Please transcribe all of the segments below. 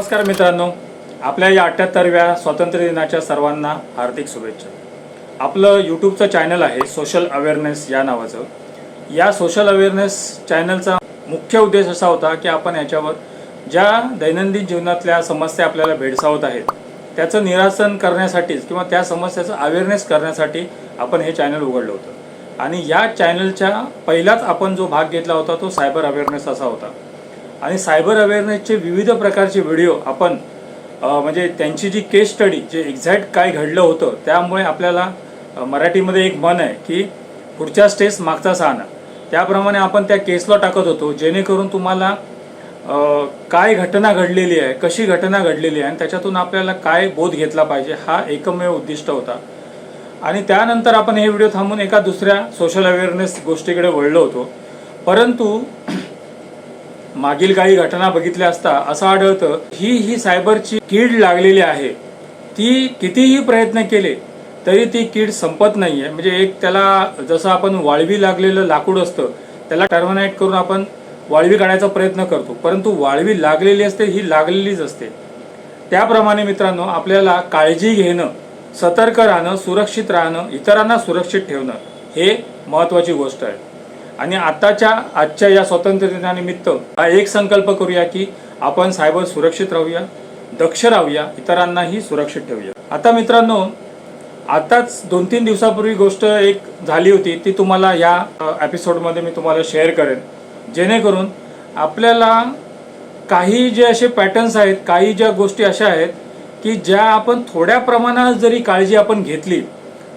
नमस्कार मित्रांनो, आपल्या या 78व्या स्वातंत्र्य दिनाच्या सर्वांना हार्दिक शुभेच्छा। आपलं यूट्यूबचं चॅनल आहे सोशल अवेअरनेस या नावाचं। या सोशल अवेअरनेस चॅनलचा मुख्य उद्देश असा होता की आपण याच्यावर ज्या दैनंदिन जीवनातल्या समस्या आपल्याला भेडसावत आहेत त्याचं निरासन करण्यासाठीच किंवा त्या समस्याचं अवेअरनेस करण्यासाठी आपण हे चॅनल उघडलं होतं। आणि या चॅनलच्या पहिलाच आपण जो भाग घेतला होता तो सायबर अवेअरनेस असा होता। आणि सायबर अवेअरनेसचे विविध प्रकारचे व्हिडिओ आपण म्हणजे त्यांची जी केस स्टडी जे एक्झॅक्ट काय घडलं होतं त्यामुळे आपल्याला मराठीमध्ये एक म्हण आहे की पुढच्या स्टेज मागचा सहाना, त्याप्रमाणे आपण त्या केसला टाकत होतो जेणेकरून तुम्हाला काय घटना घडलेली आहे, कशी घटना घडलेली आहे आणि त्याच्यातून आपल्याला काय बोध घेतला पाहिजे हा एकमेव उद्दिष्ट होता। आणि त्यानंतर आपण हे व्हिडिओ थांबून एका दुसऱ्या सोशल अवेअरनेस गोष्टीकडे वळलो होतो। परंतु मागील काही घटना बघितल्या असता असं आढळतं ही सायबरची कीड लागलेली आहे। ती कितीही प्रयत्न केले तरी ती कीड संपत नाहीये। म्हणजे एक त्याला जसं आपण वाळवी लागलेलं लाकूड असतं त्याला टर्मिनेट करून आपण वाळवी काढायचा प्रयत्न करतो, परंतु वाळवी लागलेली असते ही लागलेलीच असते। त्याप्रमाणे मित्रांनो आपल्याला काळजी घेणं, सतर्क राहणं, सुरक्षित राहणं, इतरांना सुरक्षित ठेवणं हे महत्त्वाची गोष्ट आहे। आणि आजच्या या स्वातंत्र्य दिनानिमित्त एक संकल्प करूया की आपण सायबर सुरक्षित राहूया, दक्ष राहूया, इतरांनाही सुरक्षित ठेवूया। आता मित्रांनो, आताच 2-3 दिवसापूर्वी गोष्ट एक झाली होती ती तुम्हाला या एपिसोडमध्ये मी तुम्हाला शेअर करेन, जेणेकरून आपल्याला काही जे असे पॅटर्न्स आहेत, काही ज्या गोष्टी अशा आहेत की ज्या आपण थोड्या प्रमाणात जरी काळजी आपण घेतली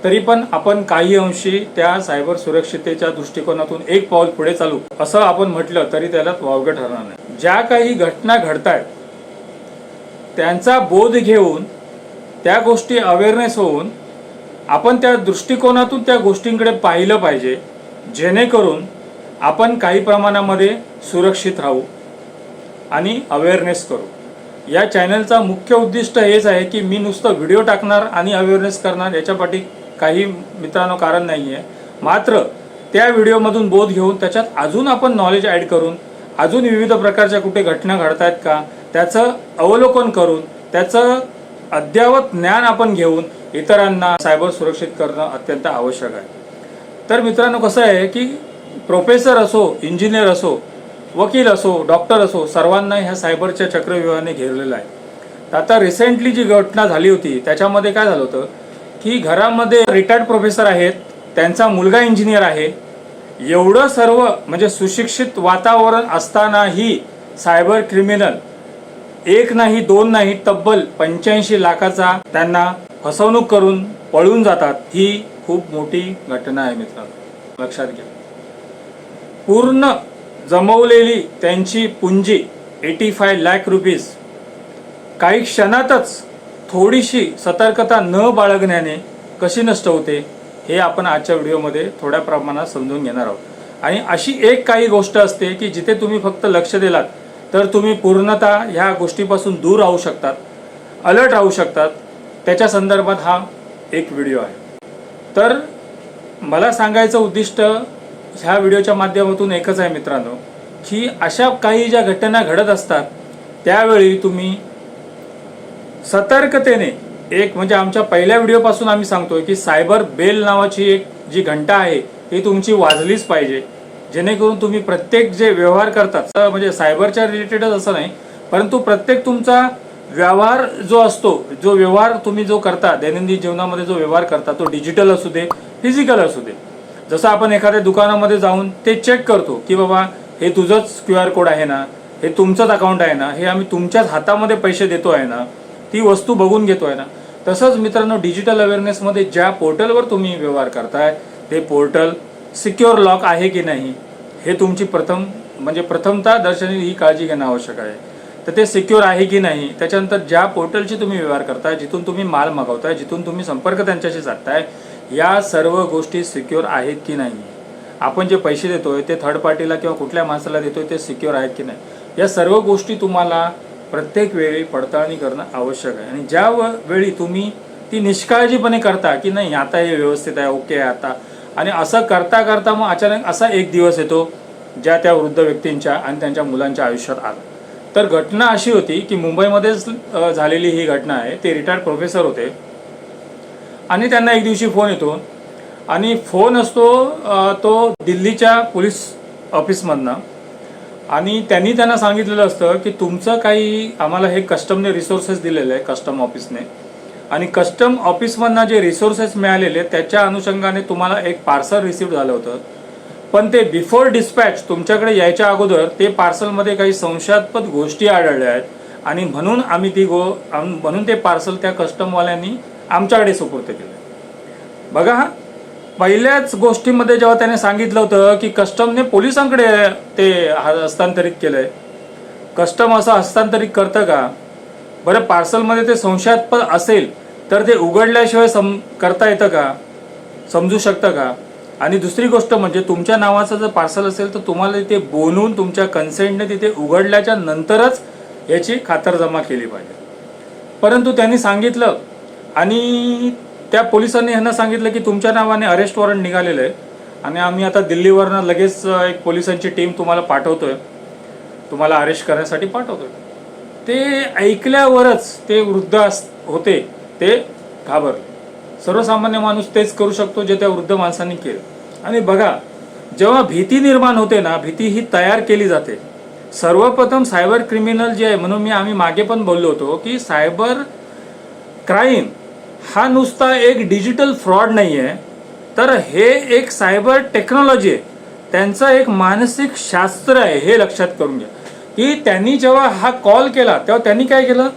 तरी पण आपण काही अंशी त्या सायबर सुरक्षिततेच्या दृष्टिकोनातून एक पाऊल पुढे चालू असं आपण म्हटलं तरी त्याला वावगं ठरणार नाही। ज्या काही घटना घडतायत त्यांचा बोध घेऊन त्या गोष्टी अवेअरनेस होऊन आपण त्या दृष्टिकोनातून त्या गोष्टींकडे पाहिलं पाहिजे, जेणेकरून आपण काही प्रमाणामध्ये सुरक्षित राहू आणि अवेअरनेस करू। या चॅनलचा मुख्य उद्दिष्ट हेच आहे की मी नुसतं व्हिडिओ टाकणार आणि अवेअरनेस करणार याच्यापाठी काही मित्रांनो कारण नाही आहे। मात्र त्या व्हिडिओमधून बोध घेऊन त्याच्यात अजून आपण नॉलेज ॲड करून अजून विविध प्रकारच्या कुठे घटना घडत आहेत का त्याचं अवलोकन करून त्याचं अद्ययावत ज्ञान आपण घेऊन इतरांना सायबर सुरक्षित करणं अत्यंत आवश्यक आहे। तर मित्रांनो कसं आहे की प्रोफेसर असो, इंजिनियर असो, वकील असो, डॉक्टर असो, सर्वांना ह्या सायबरच्या चक्रव्यूहाने घेरलेलं आहे। आता रिसेंटली जी घटना झाली होती त्याच्यामध्ये काय झालं होतं की घरामध्ये रिटायर्ड प्रोफेसर आहेत, त्यांचा मुलगा इंजिनियर आहे, एवढं सर्व म्हणजे सुशिक्षित वातावरण असतानाही सायबर क्रिमिनल एक नाही दोन नाही तब्बल 85 लाखाचा त्यांना फसवणूक करून पळून जातात। ही खूप मोठी घटना आहे मित्रांनो, लक्षात घ्या। पूर्ण जमवलेली त्यांची पुंजी 85 लाख रुपीज काही क्षणातच थोडीशी सतर्कता न बाळगण्याने कशी नष्ट होते हे आपण आजच्या व्हिडिओमध्ये थोड्या प्रमाणात समजून घेणार आहोत। आणि अशी एक काही गोष्ट असते की जिथे तुम्ही फक्त लक्ष दिलात तर तुम्ही पूर्णतः ह्या गोष्टीपासून दूर राहू शकतात, अलर्ट राहू शकतात। त्याच्या संदर्भात हा एक व्हिडिओ आहे। तर मला सांगायचं उद्दिष्ट ह्या व्हिडिओच्या माध्यमातून एकच आहे मित्रांनो की अशा काही ज्या घटना घडत असतात त्यावेळी तुम्ही सतर्कतेने एक म्हणजे आमच्या पहिल्या व्हिडिओपासून आम्ही सांगतोय की सायबर बेल नावाची एक जी घंटा आहे ती तुमची वाजलीच पाहिजे, जेणेकरून तुम्ही प्रत्येक जे व्यवहार करतात म्हणजे सायबरच्या रिलेटेडच असं नाही परंतु प्रत्येक तुमचा व्यवहार जो असतो, जो व्यवहार तुम्ही जो करता दैनंदिन जीवनामध्ये जो व्यवहार करता तो डिजिटल असू दे, फिजिकल असू दे। जसं आपण एखाद्या दुकानामध्ये जाऊन ते चेक करतो की बाबा हे तुझंच QR कोड आहे ना, हे तुमचंच अकाउंट आहे ना, हे आम्ही तुमच्याच हातामध्ये पैसे देतो आहे ना, ती वस्तू बघून घेतोय ना। तसंच मित्रांनो डिजिटल अवेअरनेसमध्ये ज्या पोर्टलवर तुम्ही व्यवहार करताय ते पोर्टल सिक्युअर लॉक आहे की नाही हे तुमची प्रथमतः दर्शनी ही काळजी घेणं आवश्यक आहे। तर ते सिक्युअर आहे की नाही, त्याच्यानंतर ज्या पोर्टलची तुम्ही व्यवहार करताय, जिथून तुम्ही माल मागवताय, जिथून तुम्ही संपर्क त्यांच्याशी साधताय, या सर्व गोष्टी सिक्युअर आहेत की नाही, आपण जे पैसे देतोय ते थर्ड पार्टीला किंवा कुठल्या माणसाला देतोय ते सिक्युअर आहेत की नाही, या सर्व गोष्टी तुम्हाला प्रत्येक वेळी पडताळणी करणं आवश्यक आहे। आणि ज्या वेळी तुम्ही ती निष्काळजीपणे करता की नाही आता हे व्यवस्थित आहे, ओके आहे आता, आणि असं करता करता मग अचानक असा एक दिवस येतो ज्या त्या वृद्ध व्यक्तींच्या आणि त्यांच्या मुलांच्या आयुष्यात आला, तर घटना अशी होती की मुंबईमध्येच झालेली ही घटना आहे. ते रिटायर्ड प्रोफेसर होते आणि त्यांना एक दिवशी फोन येतो आणि फोन असतो तो दिल्लीच्या पोलीस ऑफिसमधनं. आणि त्यांना सांगितलेलं असतं की तुमचं काही आम्हाला हे कस्टमने रिसोर्सेस दिलेले आहे, कस्टम ऑफिसने, आणि कस्टम ऑफिसमधनं जे रिसोर्सेस मिळालेले त्याच्या अनुषंगाने तुम्हाला एक पार्सल रिसिव्ह झालं होतं. पण ते बिफोर डिस्पॅच तुमच्याकडे यायच्या अगोदर ते पार्सलमध्ये काही संशयास्पद गोष्टी आढळल्या आहेत आणि म्हणून म्हणून ते पार्सल त्या कस्टमवाल्यांनी आमच्याकडे सुपूर्द केलं. बघा, पहिल्याच गोष्टीमध्ये जेव्हा त्याने सांगितलं होतं की कस्टमने पोलिसांकडे ते हस्तांतरित केलंय. कस्टम असं हस्तांतरित करतं का बरं? पार्सलमध्ये ते संशयास्पद असेल तर ते उघडल्याशिवाय करता येतं का, समजू शकतं का? आणि दुसरी गोष्ट म्हणजे तुमच्या नावाचं जर पार्सल असेल तर तुम्हाला तिथे बोलून तुमच्या कन्सेंटने तिथे उघडल्याच्या नंतरच याची खातरजमा केली पाहिजे. परंतु त्यांनी सांगितलं आणि त्या पोलिसांनी ह्यांना सांगितलं की तुमच्या नावाने अरेस्ट वॉरंट निघालेलं आहे आणि आम्ही आता दिल्लीवरनं लगेच एक पोलिसांची टीम तुम्हाला पाठवतोय, तुम्हाला अरेस्ट करण्यासाठी पाठवतोय. ते ऐकल्यावरच ते वृद्ध होते ते घाबरले. सर्वसामान्य माणूस तेच करू शकतो जे त्या वृद्ध माणसांनी केलं. आणि बघा, जेव्हा भीती निर्माण होते ना, भीती ही तयार केली जाते. सर्वप्रथम सायबर क्रिमिनल जे आहे, म्हणून आम्ही मागे पण बोललो होतो की सायबर क्राईम हा नुसता एक डिजिटल फ्रॉड नाही आहे, तर हे एक सायबर टेक्नॉलॉजी आहे. त्यांचं एक मानसिक शास्त्र आहे, हे लक्षात करून घ्या. की त्यांनी जेव्हा हा कॉल केला तेव्हा त्यांनी काय केलं,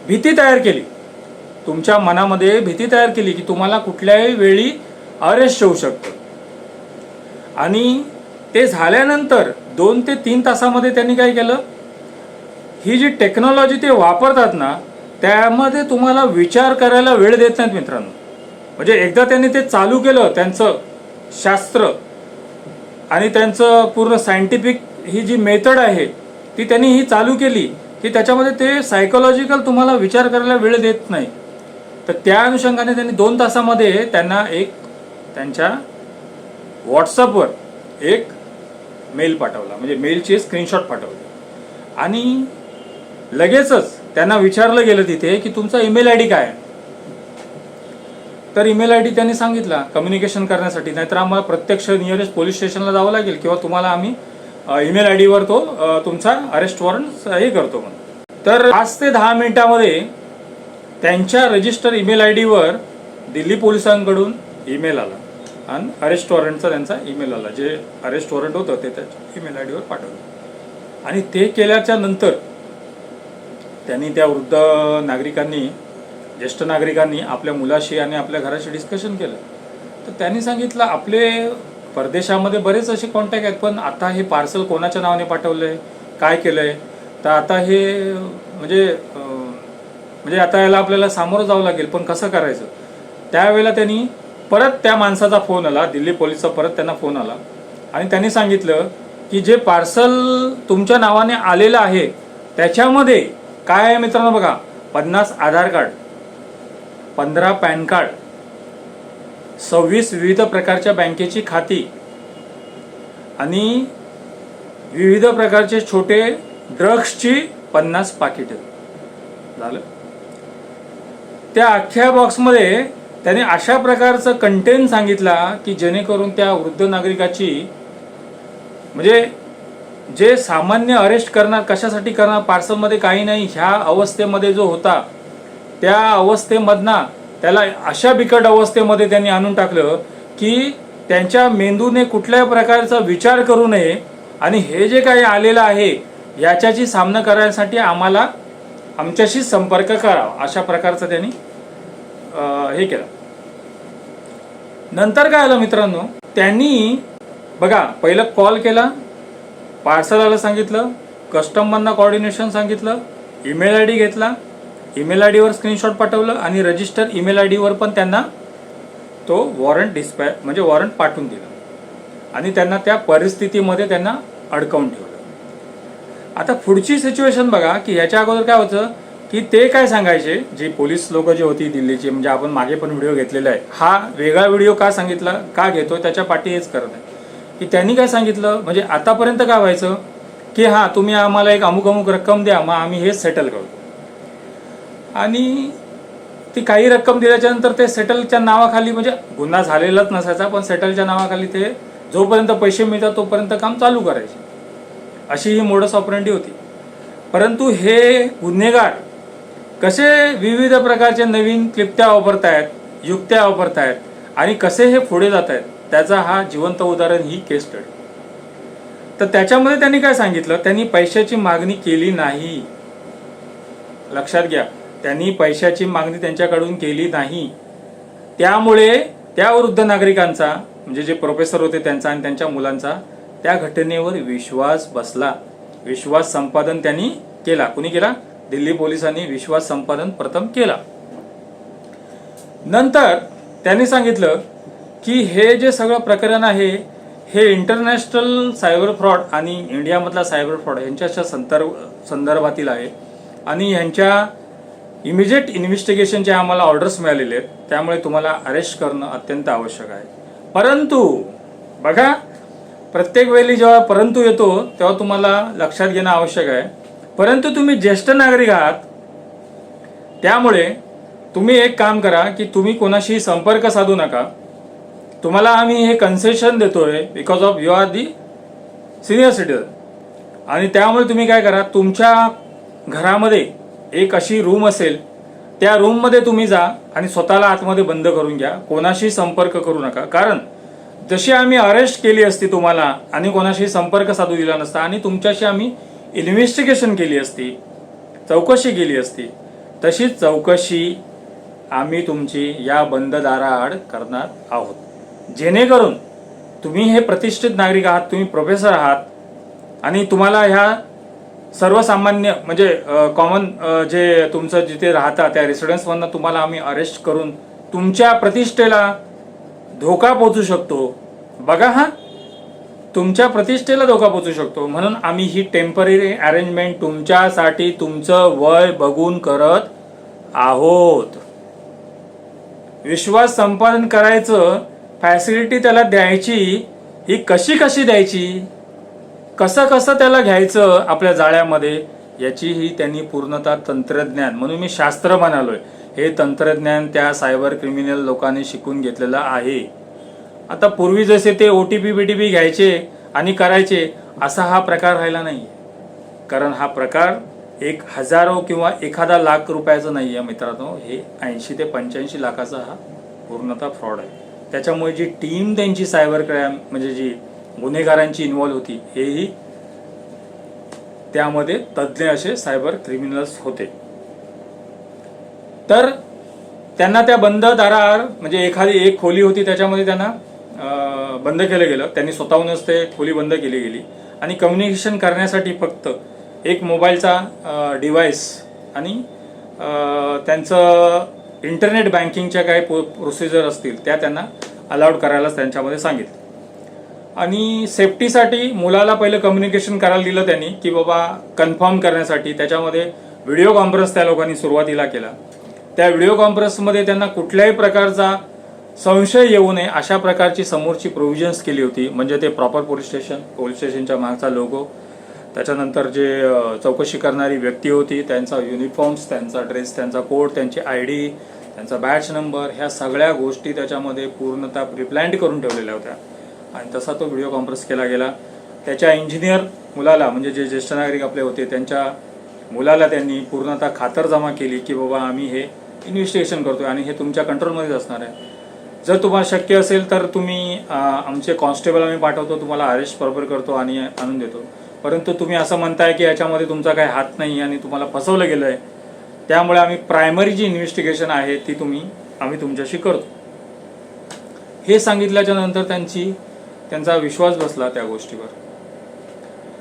भीती तयार केली. तुमच्या मनामध्ये भीती तयार केली की तुम्हाला कुठल्याही वेळी अरेस्ट होऊ शकतं. आणि ते झाल्यानंतर 2 ते 3 तासामध्ये त्यांनी काय केलं, ही जी टेक्नॉलॉजी ते वापरतात ना त्यामध्ये तुम्हाला विचार करायला वेळ देत नाहीत मित्रांनो. म्हणजे एकदा त्यांनी ते चालू केलं, त्यांचं शास्त्र आणि त्यांचं पूर्ण सायंटिफिक ही जी मेथड आहे ती त्यांनी ही चालू केली की त्याच्यामध्ये ते सायकोलॉजिकल तुम्हाला विचार करायला वेळ देत नाही. तर त्या अनुषंगाने त्यांनी 2 तासामध्ये त्यांना त्यांच्या व्हॉट्सअपवर एक मेल पाठवला, म्हणजे मेलची स्क्रीनशॉट पाठवली. आणि लगेचच त्यांना विचारलं गेलं तिथे की तुमचा ईमेल आय डी काय आहे. तर ईमेल आय डी त्यांनी सांगितला कम्युनिकेशन करण्यासाठी, नाहीतर आम्हाला प्रत्यक्ष नियरेस्ट पोलीस स्टेशनला जावं लागेल किंवा तुम्हाला आम्ही ईमेल आय डीवर तो तुमचा अरेस्ट वॉरंट हे करतो म्हणून. तर 5 ते 10 मिनिटामध्ये त्यांच्या रजिस्टर ईमेल आय डीवर दिल्ली पोलिसांकडून ईमेल आला आणि अरेस्ट वॉरंटचा त्यांचा ईमेल आला. जे अरेस्ट वॉरंट होतं ते त्याच्या ईमेल आय डीवर पाठवलं. आणि ते केल्याच्या नंतर त्यांनी त्या वृद्ध नागरिकांनी, ज्येष्ठ नागरिकांनी आपल्या मुलाशी आणि आपल्या घराशी डिस्कशन केलं. तर त्यांनी सांगितलं आपले परदेशामध्ये बरेच असे कॉन्टॅक्ट आहेत, पण आता हे पार्सल कोणाच्या नावाने पाठवलं आहे, काय केलं आहे, तर आता हे म्हणजे आता याला आपल्याला सामोरं जावं लागेल, पण कसं करायचं. त्यावेळेला त्यांनी परत त्या माणसाचा फोन आला, दिल्ली पोलिसचा परत त्यांना फोन आला आणि त्यांनी सांगितलं की जे पार्सल तुमच्या नावाने आलेलं आहे त्याच्यामध्ये काय आहे मित्रांनो, बघा, 50 आधार कार्ड, 15 पॅन कार्ड, 26 विविध प्रकारच्या बँकेची खाती आणि विविध प्रकारचे छोटे ड्रग्सची 50 पाकिटं. झालं. त्या अख्ख्या बॉक्समध्ये त्याने अशा प्रकारचं कंटेंट सांगितला की जेणेकरून त्या वृद्ध नागरिकाची, म्हणजे जे सामान्य अरेस्ट करणार कशासाठी करणार, पार्सलमध्ये काही नाही, ह्या अवस्थेमध्ये जो होता त्या अवस्थेमधना त्याला अशा बिकट अवस्थेमध्ये त्यांनी आणून टाकलं की त्यांच्या मेंदूने कुठल्याही प्रकारचा विचार करू नये आणि हे जे काही आलेलं आहे याच्याशी सामना करण्यासाठी आम्हाला आमच्याशी संपर्क करावा, अशा प्रकारचं त्यांनी हे केलं. नंतर काय आलं मित्रांनो, त्यांनी बघा पहिलं कॉल केला, पार्सलला सांगितलं, कस्टमरना कॉर्डिनेशन सांगितलं, ईमेल आय डी घेतला, ईमेल आय डीवर स्क्रीनशॉट पाठवलं आणि रजिस्टर ईमेल आय डीवर पण त्यांना तो वॉरंट म्हणजे वॉरंट पाठवून दिलं आणि त्यांना त्या परिस्थितीमध्ये त्यांना अडकवून ठेवलं. आता पुढची सिच्युएशन बघा की ह्याच्या अगोदर काय होतं की ते काय सांगायचे, जे पोलीस लोक जे होती दिल्लीची, म्हणजे आपण मागे पण व्हिडिओ घेतलेला आहे, हा वेगळा व्हिडिओ का सांगितला, का घेतो, त्याच्या पाठी हेच करत आहे की त्यांनी काय सांगितलं, म्हणजे आतापर्यंत काय व्हायचं की हां तुम्ही आम्हाला एक अमुक अमुक रक्कम द्या, मग आम्ही हे सेटल करतो. आणि ती काही रक्कम दिल्याच्यानंतर ते सेटलच्या नावाखाली, म्हणजे गुन्हा झालेलाच नसायचा पण सेटलच्या नावाखाली ते जोपर्यंत पैसे मिळतात तोपर्यंत काम चालू करायचे, अशी ही मोडस ऑपरेंडी होती. परंतु हे गुन्हेगार कसे विविध प्रकारचे नवीन क्लिप्त्या वापरतायत, युक्त्या वापरतायत आणि कसे हे पुढे जात आहेत, त्याचा हा जिवंत उदाहरण ही केस स्टडी. तर त्याच्यामध्ये त्यांनी काय सांगितलं, त्यांनी पैशाची मागणी केली नाही. लक्षात घ्या, त्यांनी पैशाची मागणी त्यांच्याकडून केली नाही. त्यामुळे त्या वृद्ध नागरिकांचा, म्हणजे जे प्रोफेसर होते त्यांचा आणि त्यांच्या मुलांचा, त्या घटनेवर विश्वास बसला. विश्वास संपादन त्यांनी केला. कुणी केला? दिल्ली पोलिसांनी विश्वास संपादन प्रथम केला. नंतर त्यांनी सांगितलं की हे जे सगळं प्रकरण आहे हे इंटरनॅशनल सायबर फ्रॉड आणि इंडियामधला सायबर फ्रॉड यांच्याच्या संदर्भातील आहे आणि यांच्या इमिजिएट इन्व्हेस्टिगेशनचे आम्हाला ऑर्डर्स मिळालेले आहेत, त्यामुळे तुम्हाला अरेस्ट करणं अत्यंत आवश्यक आहे. परंतु बघा, प्रत्येक वेळी जेव्हा परंतु येतो तेव्हा तुम्हाला लक्षात घेणं आवश्यक आहे. परंतु तुम्ही ज्येष्ठ नागरिक आहात, त्यामुळे तुम्ही एक काम करा की तुम्ही कोणाशी संपर्क साधू नका. तुम्हाला आम्ही हे कन्सेशन देतोय because of you are the senior citizen. आणि त्यामुळे तुम्ही काय करा, तुमच्या घरामध्ये एक अशी रूम असेल, त्या रूममध्ये तुम्ही जा आणि स्वतःला आतमध्ये बंद करून घ्या. कोणाशी संपर्क करू नका. कारण जशी आम्ही अरेस्ट केली असती तुम्हाला आणि कोणाशी संपर्क साधू दिला नसता आणि तुमच्याशी आम्ही इन्व्हेस्टिगेशन केली असती, चौकशी केली असती, तशीच चौकशी आम्ही तुमची या बंद दाराआड करणार आहोत. जेणेकरून तुम्ही हे प्रतिष्ठित नागरिक आहात, तुम्ही प्रोफेसर आहात आणि तुम्हाला ह्या सर्वसामान्य म्हणजे कॉमन जे तुमचं जिथे राहता त्या रेसिडेन्समधनं तुम्हाला आम्ही अरेस्ट करून तुमच्या प्रतिष्ठेला धोका पोचू शकतो. बघा, हा तुमच्या प्रतिष्ठेला धोका पोचू शकतो. म्हणून आम्ही ही टेम्पररी अरेंजमेंट तुमच्यासाठी तुमचं वय बघून करत आहोत. विश्वास संपादन करायचं, फॅसिलिटी त्याला द्यायची, ही कशी कशी द्यायची, कसं कसं त्याला घ्यायचं आपल्या जाळ्यामध्ये, याची ही त्यांनी पूर्णतः तंत्रज्ञान, म्हणून मी शास्त्र म्हणालोय, हे तंत्रज्ञान त्या सायबर क्रिमिनल लोकांनी शिकून घेतलेलं आहे. आता पूर्वी जसे ते OTP BTP घ्यायचे आणि करायचे, असा हा प्रकार राहिला नाही. कारण हा प्रकार एक हजारो किंवा एखादा लाख रुपयाचा नाही आहे मित्रांनो, हे 80 ते 85 लाखाचा हा पूर्णतः फ्रॉड आहे. त्याच्यामुळे जी टीम त्यांची सायबर क्राईम म्हणजे जी गुन्हेगारांची इन्व्हॉल्व होती, हेही त्यामध्ये तज्ज्ञ असे सायबर क्रिमिनल्स होते. तर त्यांना त्या बंद दाराआड, म्हणजे एखादी एक खोली होती त्याच्यामध्ये त्यांना बंद केलं गेलं. त्यांनी स्वतःहूनच ते खोली बंद केली गेली आणि कम्युनिकेशन करण्यासाठी फक्त एक मोबाईलचा डिव्हाइस आणि त्यांचं इंटरनेट बँकिंगच्या काही प्रोसिजर असतील त्या त्यांना अलाउड करायलाच त्यांच्यामध्ये सांगितलं. आणि सेफ्टीसाठी मुलाला पहिलं कम्युनिकेशन करायला दिलं त्यांनी की बाबा कन्फर्म करण्यासाठी. त्याच्यामध्ये व्हिडिओ कॉन्फरन्स त्या लोकांनी सुरुवातीला केला. त्या व्हिडिओ कॉन्फरन्समध्ये त्यांना कुठल्याही प्रकारचा संशय येऊ नये अशा प्रकारची समोरची प्रोव्हिजन्स केली होती. म्हणजे ते प्रॉपर पोलीस स्टेशनच्या मागचा लोगो, त्याच्यानंतर जे चौकशी करणारी व्यक्ती होती त्यांचा युनिफॉर्म्स, त्यांचा ड्रेस, त्यांचा कोड, त्यांची ID, त्यांचा बॅच नंबर, ह्या सगळ्या गोष्टी त्याच्यामध्ये पूर्णतः प्रिप्लॅन्ड करून ठेवलेल्या होत्या. आणि तसा तो व्हिडिओ कॉन्फरन्स केला गेला. त्याच्या इंजिनियर मुलाला, म्हणजे जे ज्येष्ठ नागरिक आपले होते त्यांच्या मुलाला त्यांनी पूर्णतः खातरजमा केली की बाबा आम्ही हे इन्व्हेस्टिगेशन करतोय आणि हे तुमच्या कंट्रोलमध्येच असणार आहे. जर तुम्हाला शक्य असेल तर तुम्ही आमचे कॉन्स्टेबल आम्ही पाठवतो, तुम्हाला अरेस्ट बरोबर करतो आणि आणून देतो. परंतु तुम्ही असं म्हणताय की याच्यामध्ये तुमचा काही हात नाही आणि तुम्हाला फसवलं गेलं आहे, त्यामुळे आम्ही प्रायमरी जी इन्व्हेस्टिगेशन आहे ती आम्ही तुमच्याशी करतो. हे सांगितल्याच्या नंतर त्यांचा विश्वास बसला त्या गोष्टीवर.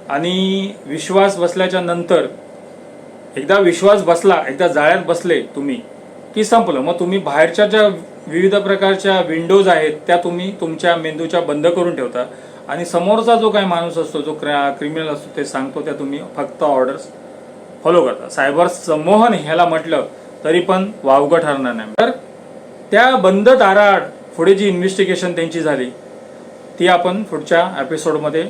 आणि विश्वास बसल्याच्या नंतर एकदा विश्वास बसला, एकदा जाळ्यात बसले तुम्ही की संपलं. मग तुम्ही बाहेरच्या ज्या विविध प्रकारच्या विंडोज आहेत त्या तुम्ही तुमच्या मेंदूच्या बंद करून ठेवता आणि समोरचा जो काही माणूस असतो, जो क्रिमिनल असतो, ते सांगतो त्या तुम्ही फक्त ऑर्डर्स फॉलो करता. सायबर संमोहन ह्याला म्हटलं तरी पण वावगं ठरणार नाही. तर त्या बंद दाराआड पुढे जी इन्व्हेस्टिगेशन त्यांची झाली ती आपण पुढच्या एपिसोडमध्ये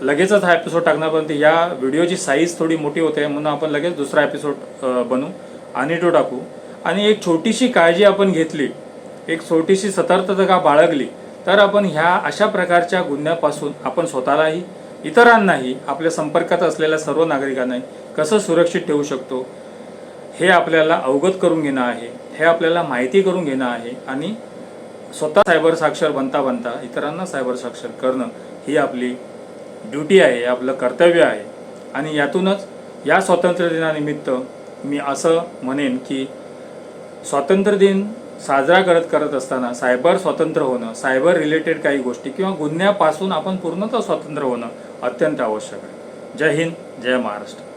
लगेचच हा एपिसोड टाकणार, पण या व्हिडिओची साईज थोडी मोठी होते म्हणून आपण लगेच दुसरा एपिसोड बनवू आणि तो टाकू. आणि एक छोटीशी काळजी आपण घेतली, एक छोटीशी सतर्कता बाळगली, तर आपण ह्या अशा प्रकारच्या गुन्ह्यापासून आपण स्वतःलाही, इतरांनाही, आपल्या संपर्कात असलेल्या सर्व नागरिकांनाही कसं सुरक्षित ठेवू शकतो हे आपल्याला अवगत करून घेणं आहे, हे आपल्याला माहिती करून घेणं आहे. आणि स्वतः सायबर साक्षर बनता बनता इतरांना सायबर साक्षर करणं ही आपली ड्युटी आहे, आपलं कर्तव्य आहे. आणि यातूनच या स्वातंत्र्य दिनानिमित्त मी असं म्हणेन की स्वातंत्र्य दिन साजरा करत असताना सायबर स्वतंत्र होणं, सायबर रिलेटेड काही गोष्टी किंवा गुन्ह्यापासून आपण पूर्णतः स्वतंत्र होणं अत्यंत आवश्यक आहे. जय हिंद, जय महाराष्ट्र.